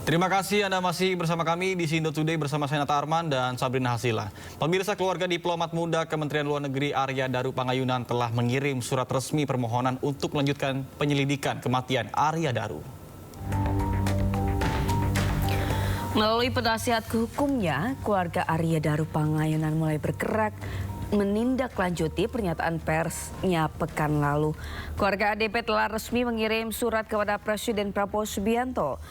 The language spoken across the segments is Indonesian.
Terima kasih Anda masih bersama kami di Sindo Today bersama saya Nata Arman dan Sabrina Hasila. Pemirsa, keluarga diplomat muda Kementerian Luar Negeri Arya Daru Pangayunan telah mengirim surat resmi permohonan untuk melanjutkan penyelidikan kematian Arya Daru. Melalui penasihat hukumnya, keluarga Arya Daru Pangayunan mulai bergerak menindaklanjuti pernyataan persnya pekan lalu. Keluarga ADP telah resmi mengirim surat kepada Presiden Prabowo Subianto,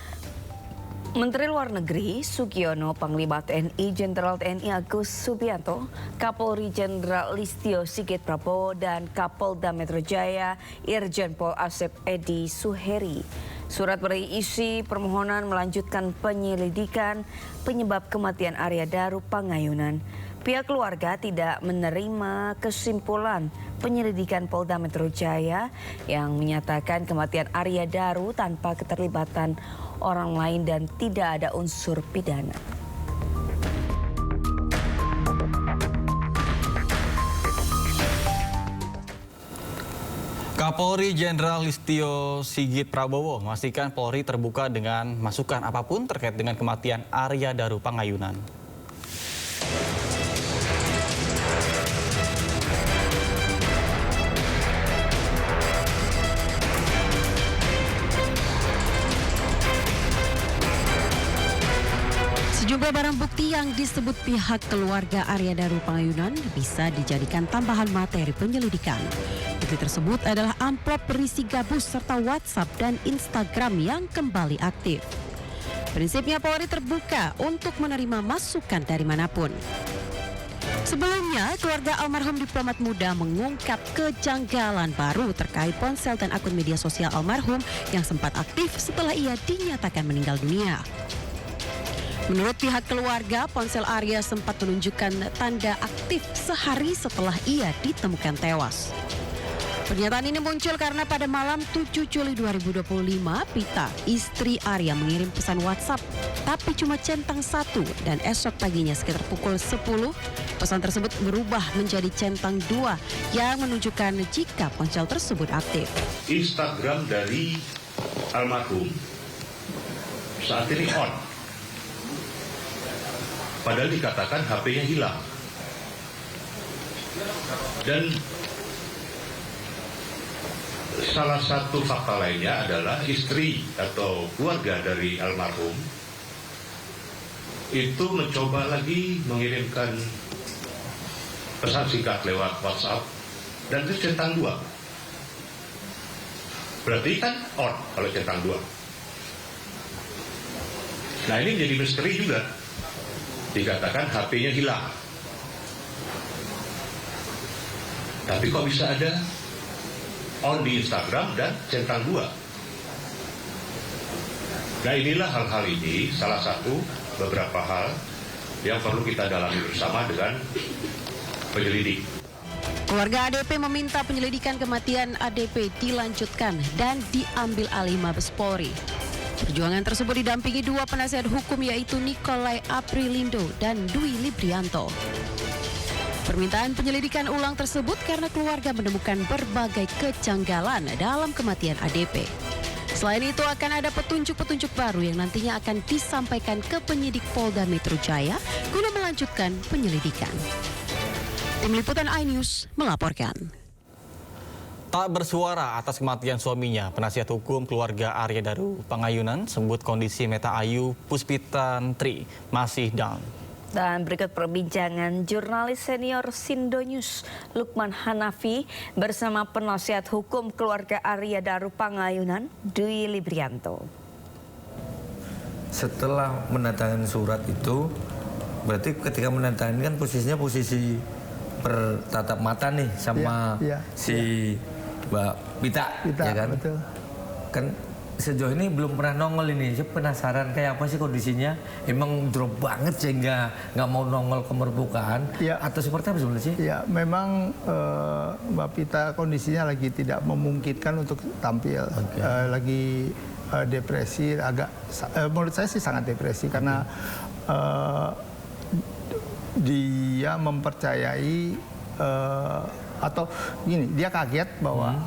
Menteri Luar Negeri Sugiono, Panglima TNI Jenderal TNI Agus Subianto, Kapolri Jenderal Listio Sigit Prabowo, dan Kapolda Metro Jaya Irjen Pol Asep Edi Suheri. Surat berisi permohonan melanjutkan penyelidikan penyebab kematian Arya Daru Pangayunan. Pihak keluarga tidak menerima kesimpulan penyelidikan Polda Metro Jaya yang menyatakan kematian Arya Daru tanpa keterlibatan orang lain dan tidak ada unsur pidana. Kapolri Jenderal Listio Sigit Prabowo memastikan Polri terbuka dengan masukan apapun terkait dengan kematian Arya Daru Pangayunan. Sejumlah barang bukti yang disebut pihak keluarga Arya Daru Pangayunan bisa dijadikan tambahan materi penyelidikan. Bukti tersebut adalah amplop berisi gabus serta WhatsApp dan Instagram yang kembali aktif. Prinsipnya Polri terbuka untuk menerima masukan dari manapun. Sebelumnya, keluarga almarhum diplomat muda mengungkap kejanggalan baru terkait ponsel dan akun media sosial almarhum yang sempat aktif setelah ia dinyatakan meninggal dunia. Menurut pihak keluarga, ponsel Arya sempat menunjukkan tanda aktif sehari setelah ia ditemukan tewas. Pernyataan ini muncul karena pada malam 7 Juli 2025, Pita, istri Arya, mengirim pesan WhatsApp, tapi cuma centang 1, dan esok paginya sekitar pukul 10, pesan tersebut berubah menjadi centang 2 yang menunjukkan jika ponsel tersebut aktif. Instagram dari almarhum saat ini on. Padahal dikatakan HP-nya hilang. Dan salah satu fakta lainnya adalah istri atau keluarga dari almarhum itu mencoba lagi mengirimkan pesan singkat lewat WhatsApp dan itu centang 2. Berarti kan on kalau centang 2. Nah, ini menjadi misteri juga. Dikatakan HP-nya hilang. Tapi kok bisa ada on di Instagram dan centang 2? Nah, inilah hal-hal ini salah satu beberapa hal yang perlu kita dalami bersama dengan penyelidik. Keluarga ADP meminta penyelidikan kematian ADP dilanjutkan dan diambil alih Mabes Polri. Perjuangan tersebut didampingi 2 penasihat hukum yaitu Nikolai Aprilindo dan Dwi Librianto. Permintaan penyelidikan ulang tersebut karena keluarga menemukan berbagai kejanggalan dalam kematian ADP. Selain itu akan ada petunjuk-petunjuk baru yang nantinya akan disampaikan ke penyidik Polda Metro Jaya guna melanjutkan penyelidikan. Tim Liputan iNews melaporkan. Tak bersuara atas kematian suaminya, penasihat hukum keluarga Arya Daru Pangayunan sebut kondisi Meta Ayu Puspitantri masih down. Dan berikut perbincangan jurnalis senior Sindo News Lukman Hanafi bersama penasihat hukum keluarga Arya Daru Pangayunan Dwi Librianto. Setelah menandatangani surat itu, berarti ketika menandatangani kan posisinya posisi bertatap mata nih sama si Mbak Pita, ya kan? Betul. Kan sejauh ini belum pernah nongol ini. Saya penasaran kayak apa sih kondisinya? Emang drop banget sehingga nggak mau nongol ke permukaan? Ya. Atau seperti apa sebenarnya sih? Ya, memang Mbak Pita kondisinya lagi tidak memungkinkan untuk tampil. Lagi depresi, agak menurut saya sih sangat depresi karena dia mempercayai atau gini, dia kaget bahwa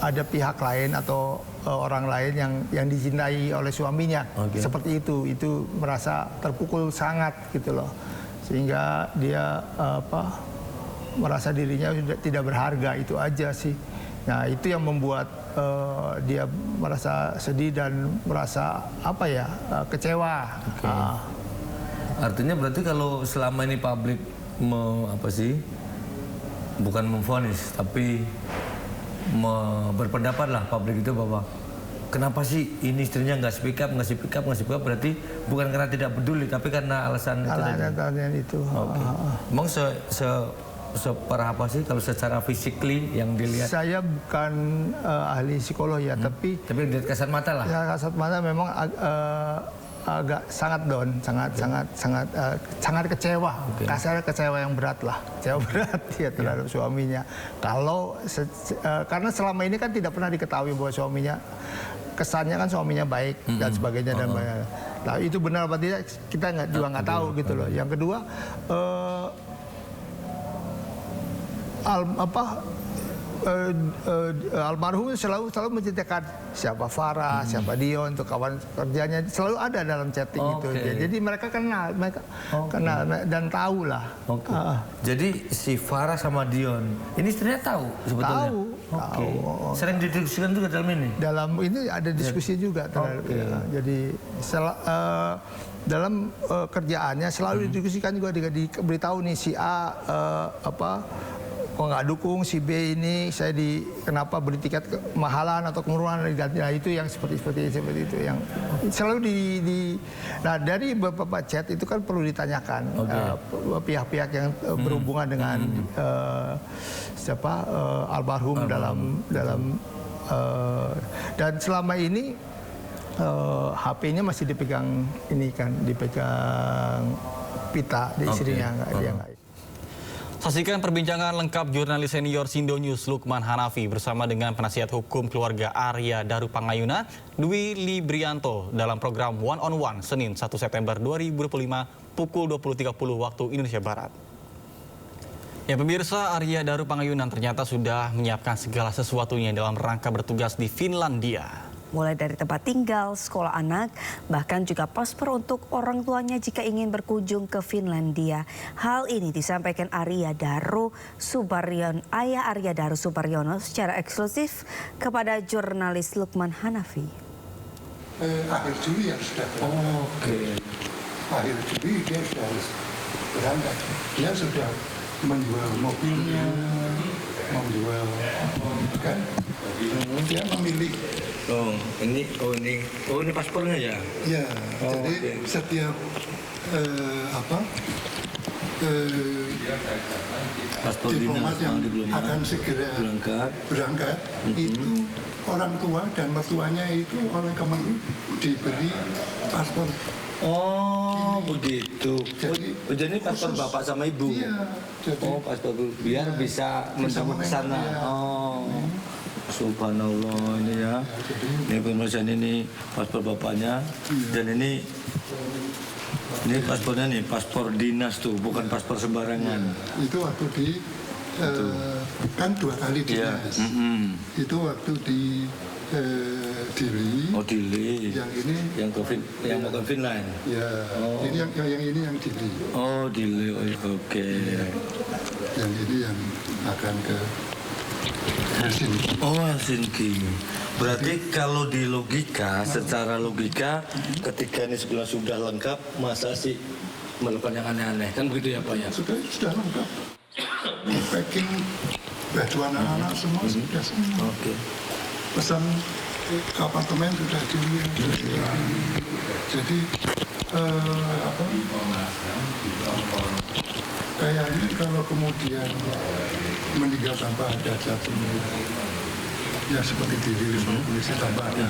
ada pihak lain atau orang lain yang dicintai oleh suaminya. Seperti itu merasa terpukul sangat gitu loh, sehingga dia merasa dirinya sudah tidak berharga. Itu aja sih. Nah, itu yang membuat dia merasa sedih dan merasa kecewa. Artinya berarti kalau selama ini publik bukan memvonis tapi berpendapat lah publik itu bahwa kenapa sih ini istrinya nggak speak up, berarti bukan karena tidak peduli tapi karena alasan itu. Emang separah apa sih kalau secara physically yang dilihat? Saya bukan ahli psikolog ya, tapi dilihat kasat mata lah. Ya, kasat mata memang agak sangat down, sangat kecewa. Kasarnya kecewa yang berat lah, kecewa berat ya terhadap suaminya. Karena selama ini kan tidak pernah diketahui bahwa suaminya, kesannya kan suaminya baik dan sebagainya dan banyak. Nah, itu benar apa tidak kita juga nggak tahu gitu loh. Yang kedua, almarhum selalu menceritakan siapa Farah, siapa Dion, untuk kawan kerjanya selalu ada dalam chatting itu. Jadi mereka kenal dan tahu lah. Jadi si Farah sama Dion ini istrinya tahu sebetulnya. Tahu. Sering didiskusikan juga dalam ini. Dalam ini ada diskusi juga terhadap. Jadi dalam kerjaannya selalu didiskusikan juga, diberitahu nih si A kok nggak dukung si B ini, saya kenapa beri tiket kemahalan atau kemurahan, nah itu yang seperti itu yang selalu nah dari beberapa chat itu kan perlu ditanyakan pihak-pihak yang berhubungan dengan almarhum dalam dan selama ini HP-nya masih dipegang Pita, istrinya dia nggak. Saksikan perbincangan lengkap jurnalis senior Sindo News Lukman Hanafi bersama dengan penasihat hukum keluarga Arya Daru Pangayunan, Dwi Librianto dalam program One on One Senin 1 September 2025 pukul 20.30 waktu Indonesia Barat. Ya pemirsa, Arya Daru Pangayunan ternyata sudah menyiapkan segala sesuatunya dalam rangka bertugas di Finlandia. Mulai dari tempat tinggal, sekolah anak, bahkan juga paspor untuk orang tuanya jika ingin berkunjung ke Finlandia. Hal ini disampaikan Arya Daru Subaryono, ayah Arya Daru Subaryono secara eksklusif kepada jurnalis Lukman Hanafi. Akhir Juli yang sudah berangkat. Akhir Juli dia sudah harus berangkat. Dia sudah menjual mobilnya, menjual kan? Dia memilih. Ini paspornya ya? Ya, jadi setiap diplomat yang akan segera berangkat itu orang tua dan mertuanya itu oleh Kemenlu diberi paspor. Oh, begitu. Jadi paspor bapak sama ibu. Iya. Paspor biar bisa menjemput ke sana. Subhanallah, ini ya. Ini pemirsa, ini paspor bapaknya dan ini paspornya nih, paspor dinas tuh, bukan paspor sembarangan. Itu waktu kan 2 kali dinas. Itu waktu di Dili. Oh, Dili. Yang ini yang mau ke Finland. Ya. Ini yang Dili. Oh, Dili. Oke. Yang ini yang akan ke Helsinki. Oh, Helsinki. Berarti kalau di logika, secara logika, ketika ini sudah lengkap, masa sih melakukan yang aneh-aneh? Kan begitu ya Pak ya? Sudah lengkap. Packing baju anak-anak semua sudah semua. Oke. Pesan ke apartemen sudah dilihat. Jadi kayaknya kalau kemudian meninggal tanpa ada jatuhnya, ya seperti di polisi tanpa ada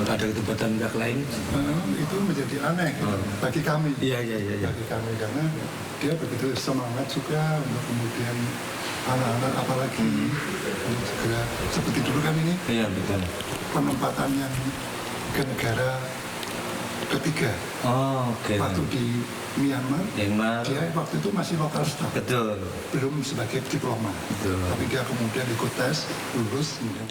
ada ketepatan pihak lain, itu menjadi aneh bagi kami. Iya. Bagi kami, karena dia begitu semangat juga untuk kemudian anak-anak apalagi untuk segera seperti dulu kan ini. Iya, betul. Penempatan yang ke negara ketiga. Oh, oke. Waktu di Myanmar, dia waktu itu masih lokal staff. Betul. Belum sebagai diplomat. Betul. Tapi dia kemudian ikut tes, lulus, kemudian